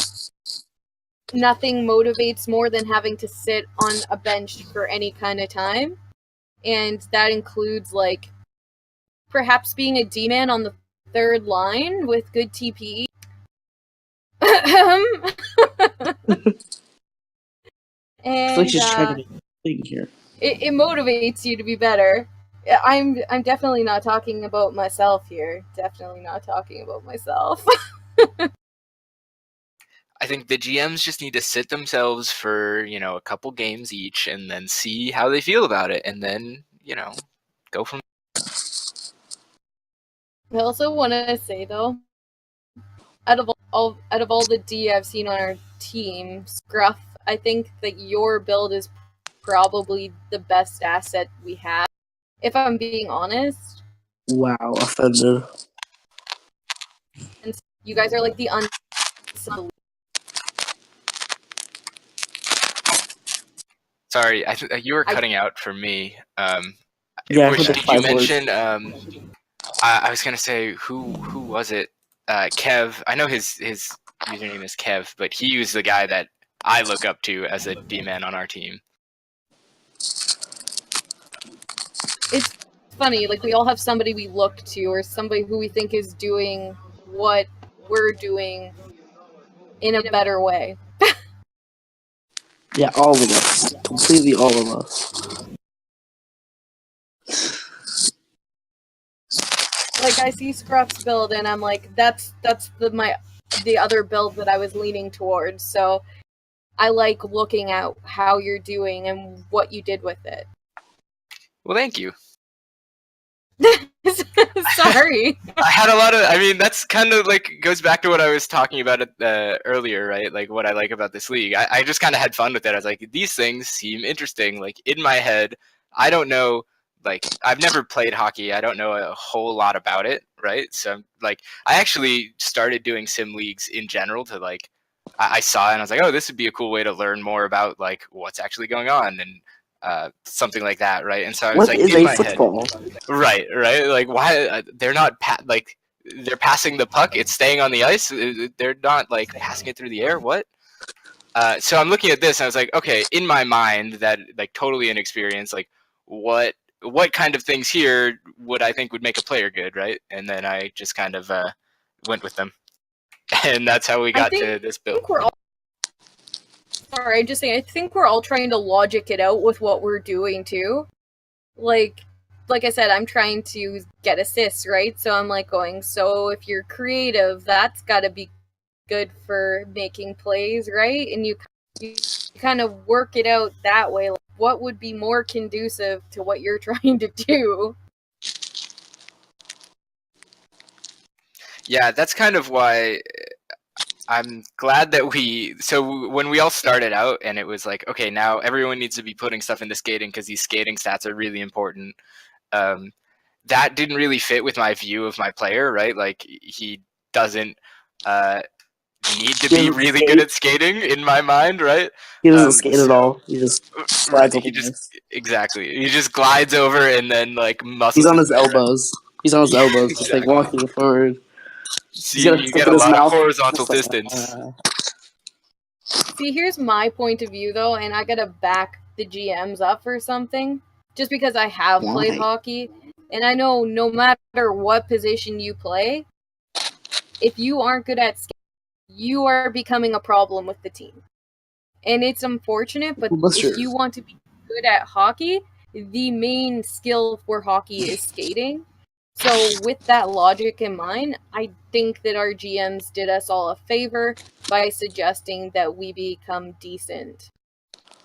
nothing motivates more than having to sit on a bench for any kind of time. And that includes, like, perhaps being a D-man on the third line with good TPE. I feel like she's trying to And make a thing here. it motivates you to be better. I'm definitely not talking about myself here. Definitely not talking about myself. I think the GMs just need to sit themselves for a couple games each, and then see how they feel about it, and then go from. I also want to say though, out of all the D I've seen on our team, Scruff, I think that your build is probably the best asset we have. If I'm being honest, Wow, offended. and you guys are like the unsung. Sorry, you were cutting out for me. Yeah, I Which heard did the you 5 words. mention? I was gonna say who was it? Kev. I know his username is Kev, but he was the guy that I look up to as a D-man on our team. It's funny, like we all have somebody we look to or somebody who we think is doing what we're doing in a better way. Yeah, all of us. Completely all of us. Like I see Scruff's build and I'm like, that's the other build that I was leaning towards. So I like looking at how you're doing and what you did with it. Well, thank you. Sorry. I had a lot of. I mean, that's kind of like goes back to what I was talking about earlier, right? Like what I like about this league. I just kind of had fun with it. I was like, these things seem interesting. Like in my head, I don't know. Like I've never played hockey. I don't know a whole lot about it, right? So like, I actually started doing sim leagues in general to like. I saw it and I was like, oh, this would be a cool way to learn more about like what's actually going on. And something like that, right? And so I was What like is in a my head, football? right, like why they're not like they're passing the puck, it's staying on the ice, they're not like passing it through the air. What? So I'm looking at this and I was like, okay, in my mind, that like totally inexperienced, like what kind of things here would I think would make a player good, right? And then I just kind of went with them, and that's how we got to this build. We're all sorry, I'm just saying. I think we're all trying to logic it out with what we're doing too. Like I said, I'm trying to get assists, right? So I'm like going. So if you're creative, that's got to be good for making plays, right? And you kind of work it out that way. Like, what would be more conducive to what you're trying to do? Yeah, that's kind of why I'm glad that so when we all started out and it was like, okay, now everyone needs to be putting stuff into skating because these skating stats are really important. That didn't really fit with my view of my player, right? Like he doesn't need to be really good at skating in my mind, right? He doesn't skate at all. He just slides over the ice. Exactly. He just glides over and then like muscles. He's on his elbows. He's on his elbows, just like exactly. walking forward. See, you get a lot of horizontal distance. See, here's my point of view though, and I gotta back the GMs up for something. Just because I have played hockey, and I know no matter what position you play, if you aren't good at skating, you are becoming a problem with the team. And it's unfortunate, but if you want to be good at hockey, the main skill for hockey is skating. So with that logic in mind, I think that our GMs did us all a favor by suggesting that we become decent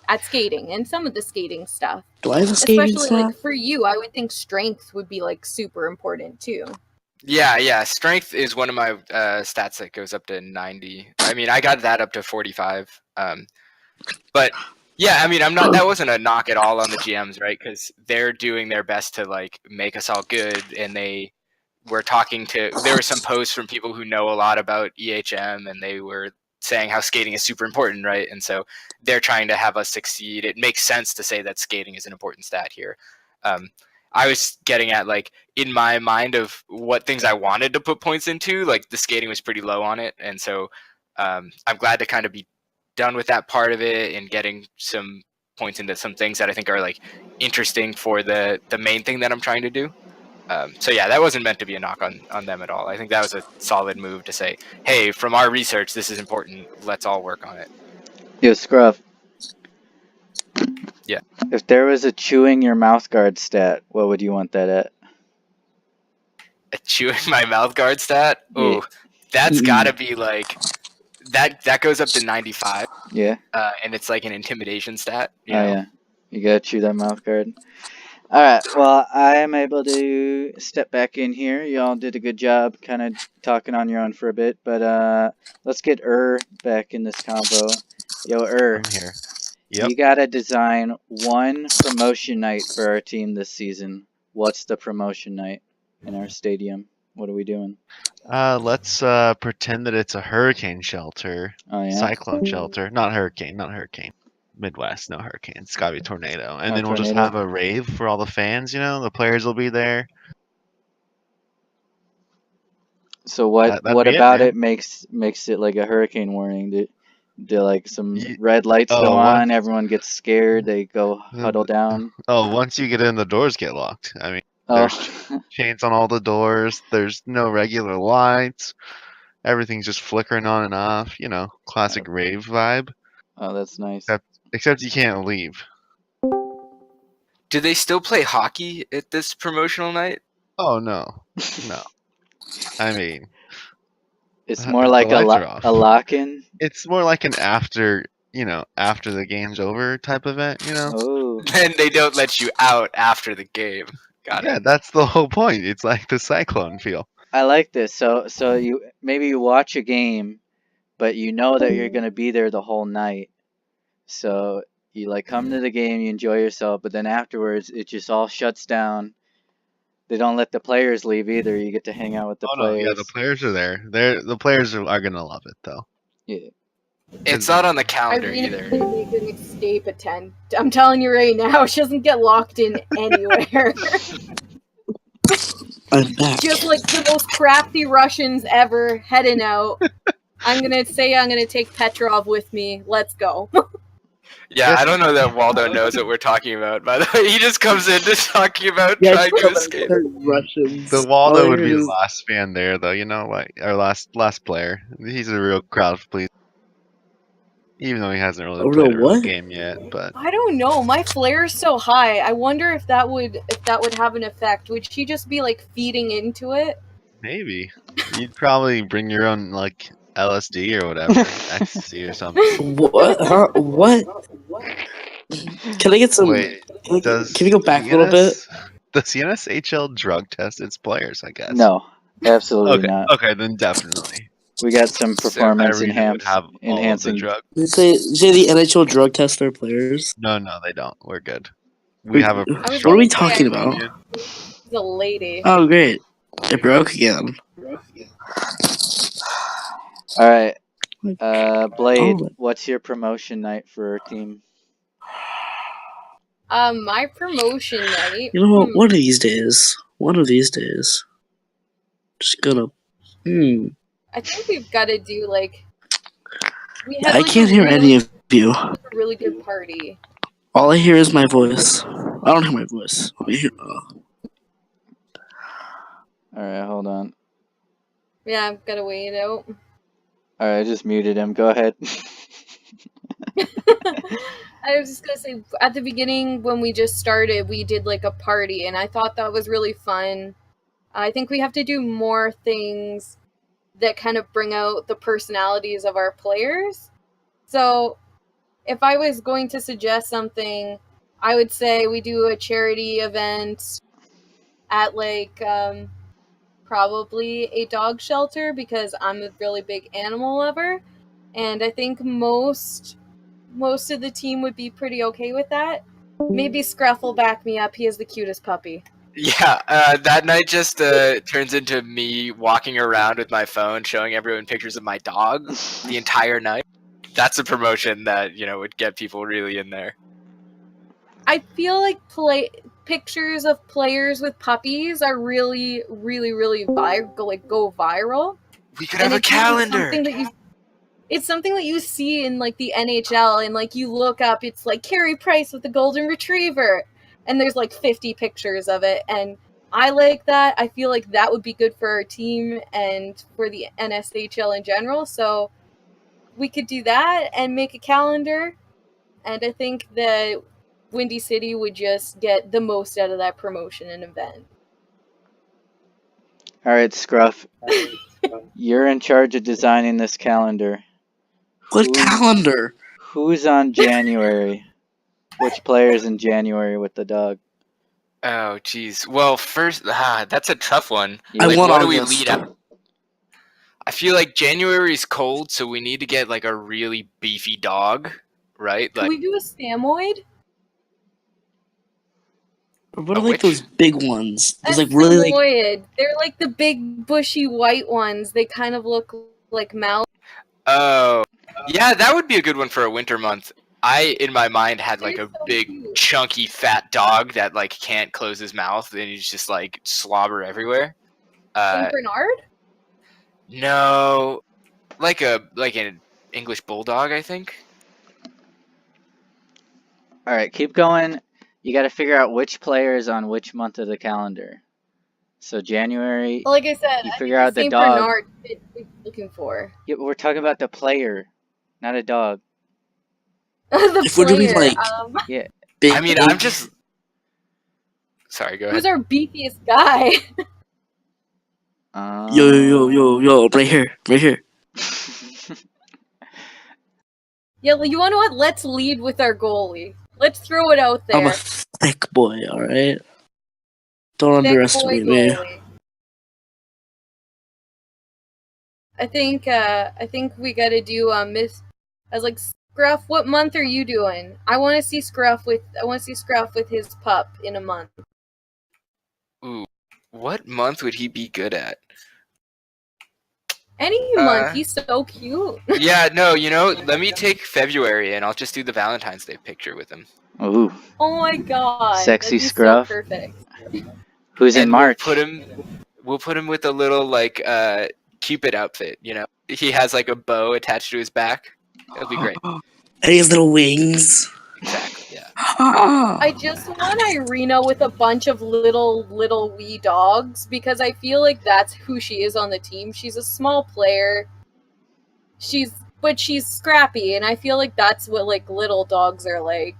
at skating and some of the skating stuff. Do I have a skating Especially stat? like for you, I would think strength would be like super important too. Yeah. Strength is one of my stats that goes up to 90. I mean, I got that up to 45. But yeah, I mean, that wasn't a knock at all on the GMs, right? Because they're doing their best to like make us all good, and there were some posts from people who know a lot about EHM, and they were saying how skating is super important, right? And so they're trying to have us succeed. It makes sense to say that skating is an important stat here. I was getting at like in my mind of what things I wanted to put points into, like the skating was pretty low on it, and so I'm glad to kind of be done with that part of it and getting some points into some things that I think are like interesting for the main thing that I'm trying to do. So yeah, that wasn't meant to be a knock on them at all. I think that was a solid move to say, hey, from our research, this is important. Let's all work on it. Yo, Scruff. Yeah. If there was a chewing your mouth guard stat, what would you want that at? A chewing my mouth guard stat? Oh, Yeah. that's gotta be like that goes up to 95. Yeah. And it's like an intimidation stat. You Oh know? yeah. You gotta chew that mouth guard. Alright, well, I am able to step back in here. Y'all did a good job kind of talking on your own for a bit, but let's get back in this convo. Yo, I'm here. Yep. You gotta design one promotion night for our team this season. What's the promotion night in our stadium? What are we doing? Let's pretend that it's a hurricane shelter. Oh, yeah? Cyclone shelter. Not hurricane. Midwest, no hurricane. It's gotta be tornado. And then we'll tornado. just have a rave for all the fans, the players will be there. So what That'd be about man. it makes it like a hurricane warning? Do like some red lights go once- on, everyone gets scared, they go huddle down? Once you get in, the doors get locked. I mean, there's chains on all the doors. There's no regular lights. Everything's just flickering on and off. Classic rave vibe. Oh, that's nice. Except you can't leave. Do they still play hockey at this promotional night? Oh no. I mean, it's more like a lock-in. It's more like an after the game's over type event. Oh. Then they don't let you out after the game. Got it. Yeah, that's the whole point. It's like the Cyclone feel. I like this. So you watch a game, but you know that you're gonna be there the whole night. So you like come to the game, you enjoy yourself, but then afterwards it just all shuts down. They don't let the players leave either. You get to hang out with the players. No, yeah, the players are there. The players are gonna love it though. Yeah. It's not on the I calendar really either. make an escape attempt. I'm telling you right now, she doesn't get locked in anywhere. I'm back. Just like the most crafty Russians ever heading out. I'm gonna take Petrov with me. Let's go. Yeah, I don't know that Waldo knows what we're talking about, by the way. He just comes in just talking about trying to escape. Russians. The All Waldo I would heard be the is- last fan there, though. You know, like our last player. He's a real crowd pleaser, even though he hasn't really A played real a real what? game yet. But I don't know. My flare's so high. I wonder if that would have an effect. Would she just be like feeding into it? maybe you'd probably bring your own like LSD or whatever, ecstasy or something. What? Huh? What? Can I get some? Wait, Can we go back a little bit? Does the NSHL drug test its players? I guess. No, absolutely Okay. not. Okay, then definitely. We got some So performance Irina would have all of the enhancing. drug. You say the NHL drug test their players? No, they don't. We're good. We have a What strong are we drug talking test about? union. The lady. Oh, great! It broke again. All right, Blade. Oh. What's your promotion night for our team? My promotion night. You know what? One of these days. Just gonna. I think we've got to do like. We had I like can't a hear really, any of you. really good party. All I hear is my voice. I don't hear my voice. Let me hear. All right, hold on. Yeah, I've got to wait it out. All right, I just muted him. Go ahead. I was just gonna say, at the beginning when we just started, we did like a party, and I thought that was really fun. I think we have to do more things that kind of bring out the personalities of our players. So, if I was going to suggest something, I would say we do a charity event at like probably a dog shelter, because I'm a really big animal lover, and I think most of the team would be pretty okay with that. Maybe Scruff will back me up. He is the cutest puppy. Yeah, that night just turns into me walking around with my phone, showing everyone pictures of my dog the entire night. That's a promotion that would get people really in there. I feel like pictures of players with puppies are really, really, really go viral. We could have a calendar. It's something that you see in like the NHL, and like you look up, it's like Carey Price with the golden retriever, and there's like 50 pictures of it, and I like that. I feel like that would be good for our team and for the NSHL in general. So we could do that and make a calendar, and I think that Windy City would just get the most out of that promotion and event. All right, Scruff. You're in charge of designing this calendar. What calendar? Who's on January? Which player's in January with the dog? Oh, geez. Well, first, that's a tough one. Yeah. I want what do we August. lead up? I feel like January's cold, so we need to get like a really beefy dog, right? Can Like, we do a Samoyed? What A are like which? those big ones? There's A like really like. Samoyed. They're like the big bushy white ones. They kind of look like mouse. oh, yeah, that would be a good one for a winter month. I, in my mind, had like They're a so big, cute. chunky, fat dog that like can't close his mouth and he's just like slobber everywhere. Saint Bernard? No, like an English bulldog, I think. All right, keep going. You got to figure out which player is on which month of the calendar. So January. Like I said, You I figure think out the Saint dog. Bernard is what we're looking for. Yeah, but we're talking about the player, not a dog. The If we're doing, player. like- Yeah. Big, I mean, I'm just. Sorry, go Who's ahead. our beefiest guy? Yo, right here. Yeah, you want to know what? Let's lead with our goalie. Let's throw it out there. I'm a thick boy, alright? Don't Thick underestimate boy me. goalie. I think we gotta do Miss. I was like, Scruff, what month are you doing? I want to see Scruff with his pup in a month. Ooh, what month would he be good at? Any month. He's so cute. Yeah, no, let me take February and I'll just do the Valentine's Day picture with him. Ooh, Oh my god. Sexy that'd be scruff. So perfect. Who's in And March? we'll put him with a little like Cupid outfit, He has like a bow attached to his back. It'll be great. And he has little wings. Exactly, yeah. I just want Irina with a bunch of little wee dogs because I feel like that's who she is on the team. She's a small player. But she's scrappy, and I feel like that's what like little dogs are like.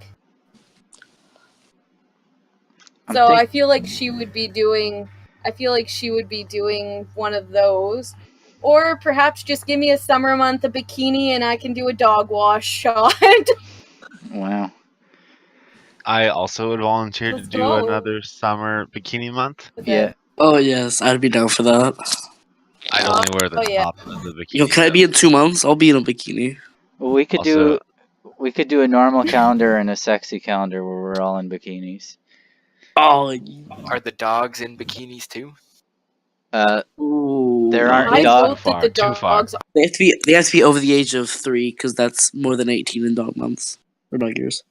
I feel like she would be doing. I feel like she would be doing one of those, or perhaps just give me a summer month, a bikini, and I can do a dog wash shot. Wow. I also would volunteer Let's to do go. another summer bikini month. Yeah. Oh yes, I'd be down for that. I'd only wear the yeah. top of the bikini. Yo, can I be in 2 months? I'll be in a bikini. Well, we could Also- do a normal calendar and a sexy calendar where we're all in bikinis. Oh, Are the dogs in bikinis too? ooh. There aren't I dog- vote that the too far. dogs. They have to be over the age of 3 because that's more than 18 in dog months or dog years.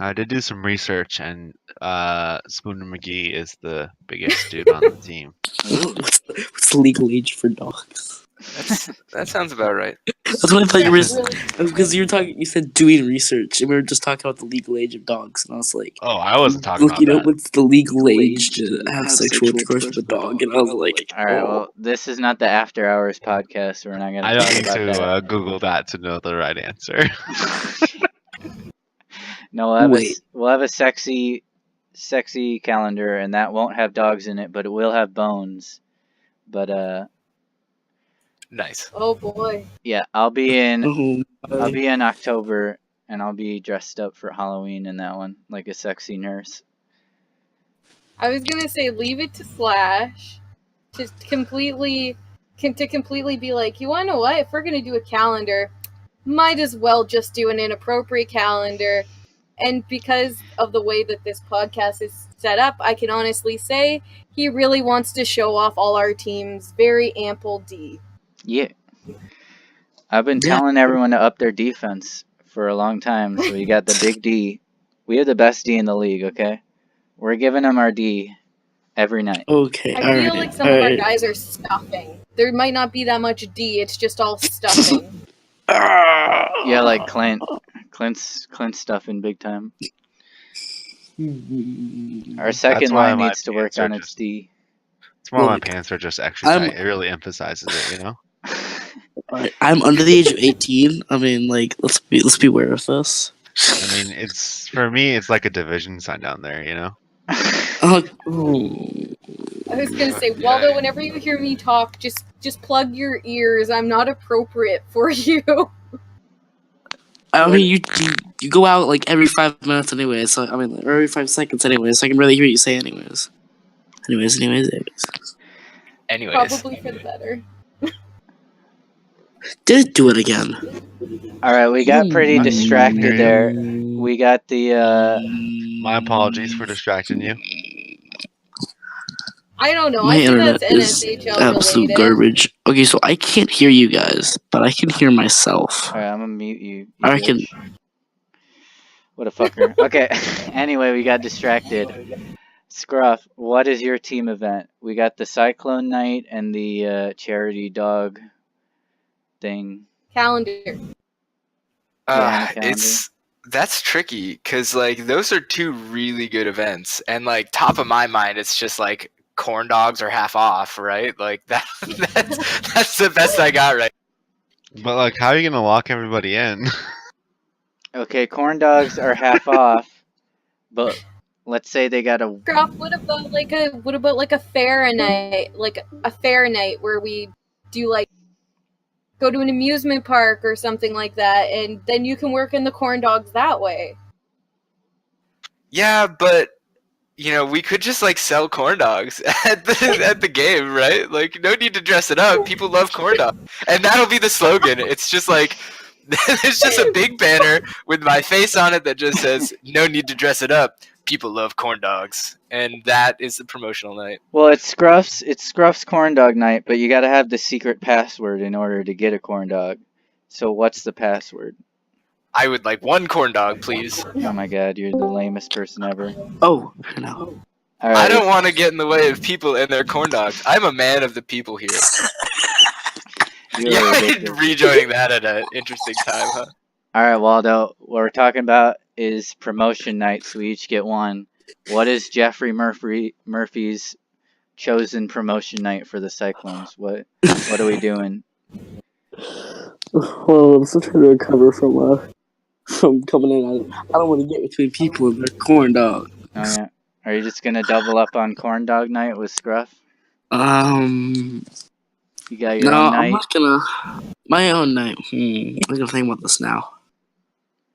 I did do some research, and Spooner McGee is the biggest dude on the team. what's the legal age for dogs? That sounds about right. That's what I thought you were. Really? Because you said doing research, and we were just talking about the legal age of dogs, and I was like, Oh, I wasn't talking about looking up that. what's the legal age to have sexual intercourse with a dog, and I was like, All right. Well, this is not the After Hours podcast. We're not I gonna don't talk need about to Google that to know the right answer. that. No, we'll have a sexy calendar, and that won't have dogs in it, but it will have bones. But Nice. Oh boy. yeah, I'll be in oh, October, and I'll be dressed up for Halloween in that one, like a sexy nurse. I was gonna say leave it to Slash to completely be like, you wanna know what? If we're gonna do a calendar, might as well just do an inappropriate calendar. And because of the way that this podcast is set up, I can honestly say he really wants to show off all our team's very ample D. Yeah. I've been Yeah. telling everyone to up their defense for a long time, so we got the big D. We have the best D in the league, okay? We're giving them our D every night. okay, I all feel right, like some all of our right. guys are stuffing. There might not be that much D, it's just all stuffing. Yeah, like Clint. Clint's stuffing big time. Our second why line my needs to work pants are on its just- D. It's why my Look, pants are just extra I'm- tight. It really emphasizes it, All right, I'm under the age of 18. I mean, like, let's be aware of this. I mean, for me, it's like a division sign down there, Oh, I was gonna say, Waldo, whenever you hear me talk, just plug your ears. I'm not appropriate for you. I mean, you go out like every 5 minutes anyway. So I mean, like, or every 5 seconds anyway. So I can really hear what you say anyways. Anyways. Anyways, Probably for the better. Did it do it again? All right, we got pretty I distracted hear you. there. We got the My apologies for distracting you. I don't know. My I think internet that's is NSHL absolute related. garbage. Okay, so I can't hear you guys, but I can hear myself. All right, I'm gonna mute you. I reckon. bitch. What a fucker. Okay. Anyway, we got distracted. Scruff, what is your team event? We got the Cyclone Night and the charity dog thing. Calendar. That's tricky because like those are two really good events, and like top of my mind, it's just like corn dogs are half off, right? Like that's the best I got right. But like, how are you gonna lock everybody in? Okay, corn dogs are half off, but let's say they got a. Scruff, what about like a fair night, where we do like go to an amusement park or something like that, and then you can work in the corn dogs that way. Yeah, but we could just like sell corn dogs at the game, right? Like, no need to dress it up. People love corn dogs, and that'll be the slogan. It's just like there's just a big banner with my face on it that just says "No need to dress it up." people love corn dogs, and that is the promotional night. Well, it's Scruff's corn dog night, but you gotta have the secret password in order to get a corn dog. So what's the password? I would like 1 corn dog, please. Oh my god, you're the lamest person ever. Oh, I know. All right. I don't want to get in the way of people and their corn dogs. I'm a man of the people here. You're Yeah, ridiculous. rejoining that at an interesting time, huh? All right, Waldo. What we're talking about is promotion night, so we each get one. What is Jeffrey Murphy's chosen promotion night for the Cyclones? What are we doing? Well, I'm still trying to recover from coming in. I don't want to get between people and their corn dog. Oh yeah. Are you just gonna double up on corn dog night with Scruff? You got your No, own I'm night? not gonna. My own night. I'm gonna think about this now.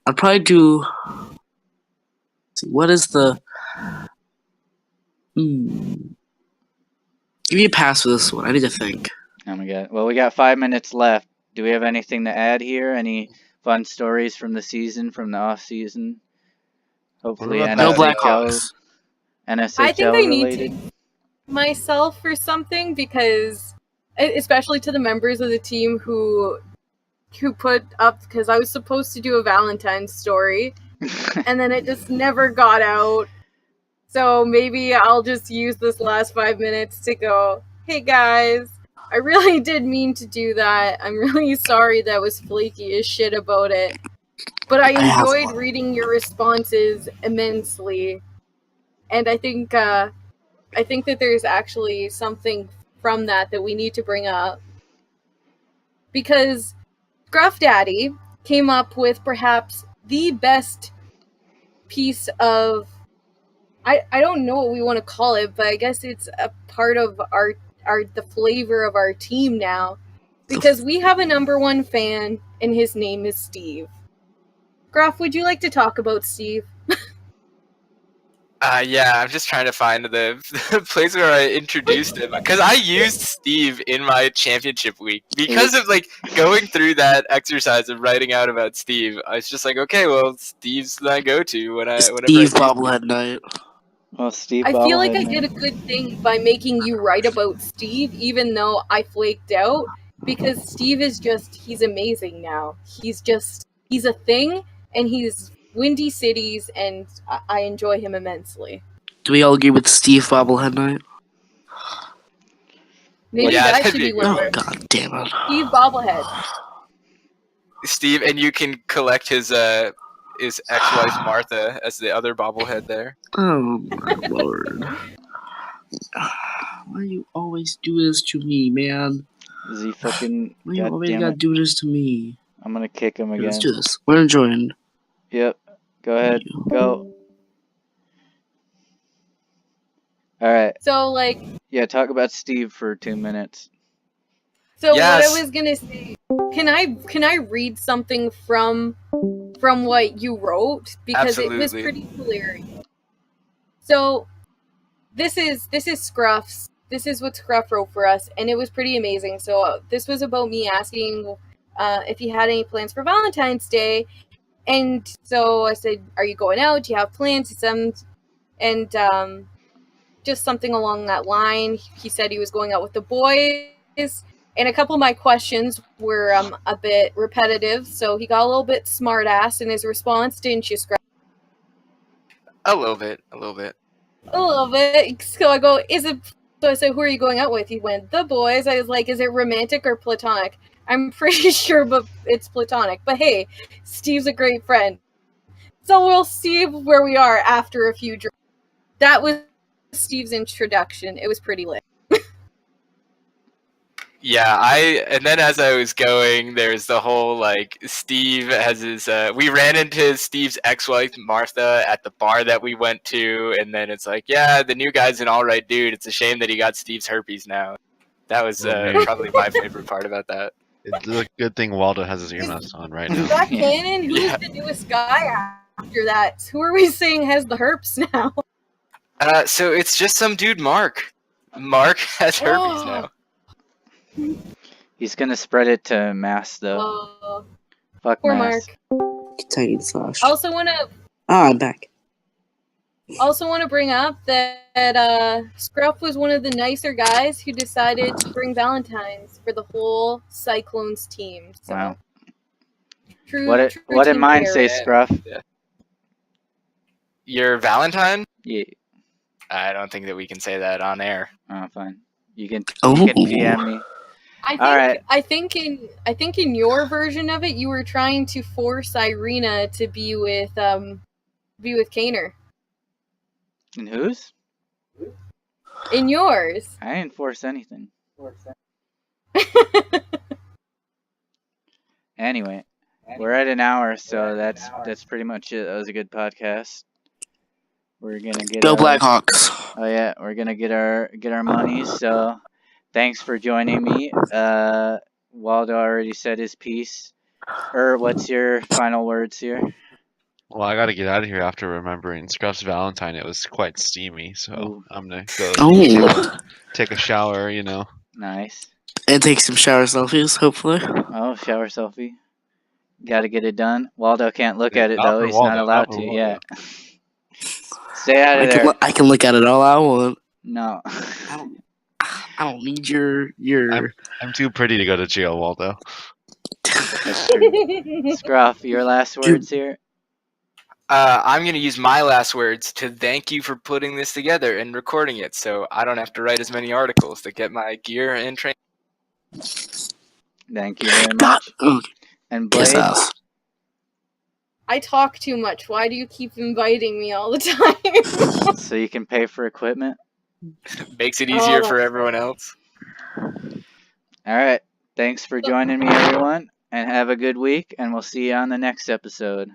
I'd probably do. Let's see, what is the? Give me a pass for this one. I need to think. Oh my god. Well, we got 5 minutes left. Do we have anything to add here? Any fun stories from the season, from the off season? Hopefully What about No that? Blackhawks. NSHL I think I need related. to myself for something, because especially to the members of the team who put up, because I was supposed to do a Valentine's story and then it just never got out. So maybe I'll just use this last 5 minutes to go, hey guys, I really did mean to do that. I'm really sorry that was flaky as shit about it. But I have enjoyed one. reading your responses immensely. And I think that there's actually something from that we need to bring up. Because Gruff Daddy came up with perhaps the best piece of, I don't know what we want to call it, but I guess it's a part of the flavor of our team now. Because we have a number 1 fan, and his name is Steve. Gruff, would you like to talk about Steve? Yeah, I'm just trying to find the place where I introduced him, because I used Steve in my championship week because of like going through that exercise of writing out about Steve. I was just like, okay, well, Steve's my go-to whenever Steve bobblehead night. Well, Steve I feel like bobblehead I did a night. good thing by making you write about Steve, even though I flaked out, because Steve is he's amazing now. He's a thing, and he's Windy Cities, and I enjoy him immensely. Do we all agree with Steve bobblehead night? Maybe Yeah, that that'd should be be a one. Oh, good god damn it. Steve bobblehead. Steve, and you can collect his ex-wife Martha as the other bobblehead there. Oh my lord. Why you always do this to me, man? Is he fucking? Why you God always damn gotta it! do this to me? I'm gonna kick him Okay, let's again. do this. We're enjoying. Yep. Go ahead. Go. All right. So like, Yeah. Talk about Steve for 2 minutes. so Yes. what I was gonna say, can I read something from what you wrote, because it was Absolutely. pretty hilarious. So this is Scruff's. This is what Scruff wrote for us, and it was pretty amazing. So this was about me asking if he had any plans for Valentine's Day, and so I said, "Are you going out? Do you have plans?" And just something along that line. He said he was going out with the boys, and a couple of my questions were a bit repetitive, so he got a little bit smart ass in his response, didn't you, Scruff? A little bit. A little bit. So I go, is it? So I said, who are you going out with? He went, the boys. I was like, is it romantic or platonic? I'm pretty sure, but it's platonic. But hey, Steve's a great friend, so we'll see where we are after a few drinks. That was Steve's introduction. It was pretty lit. Yeah, and then as I was going, there's the whole like Steve has his. We ran into Steve's ex-wife Martha at the bar that we went to, and then it's like, yeah, the new guy's an all right dude. It's a shame that he got Steve's herpes now. That was probably my favorite part about that. It's a good thing Waldo has his earmuffs on right Is now. that canon? Who's the newest guy after that? Who are we saying has the herpes now? So it's just some dude, Mark. Mark has herpes now. He's gonna spread it to mass though. Fuck Poor mass. Mark. Kentucky slash. I also want to. I'm back. Also want to bring up that Scruff was one of the nicer guys who decided to bring Valentine's for the whole Cyclones team. So Wow. true What did team mine player. say, Scruff? Yeah. Your Valentine? Yeah. I don't think that we can say that on air. Oh, fine. You can Oh. PM me. I think in your version of it, you were trying to force Irina to be with Kaner. And whose? In yours. I didn't force anything. Anyway, we're at an hour, so that's pretty much it. That was a good podcast. We're gonna get Go Blackhawks. Oh yeah, we're gonna get our money. So thanks for joining me. Waldo already said his piece. What's your final words here? Well, I gotta get out of here after remembering Scruff's Valentine. It was quite steamy, so Ooh. I'm gonna go Oh. take a shower, you know. Nice. And take some shower selfies, hopefully. Oh, shower selfie. Gotta get it done. Waldo can't look Yeah, at it not though. for He's not Waldo, allowed not for to. Waldo. Yeah. Stay out of there. I can look at it all I want. No. I don't need your. I'm too pretty to go to jail, Waldo. That's true. Scruff, your last words here? I'm going to use my last words to thank you for putting this together and recording it so I don't have to write as many articles to get my gear and train. Thank you very God. much. And Blade? Kiss ass. I talk too much. Why do you keep inviting me all the time? So you can pay for equipment? Makes it easier for everyone else. Alright. Thanks for joining me, everyone. And have a good week. And we'll see you on the next episode.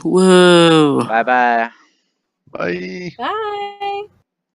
Whoa. Bye-bye. Bye. Bye.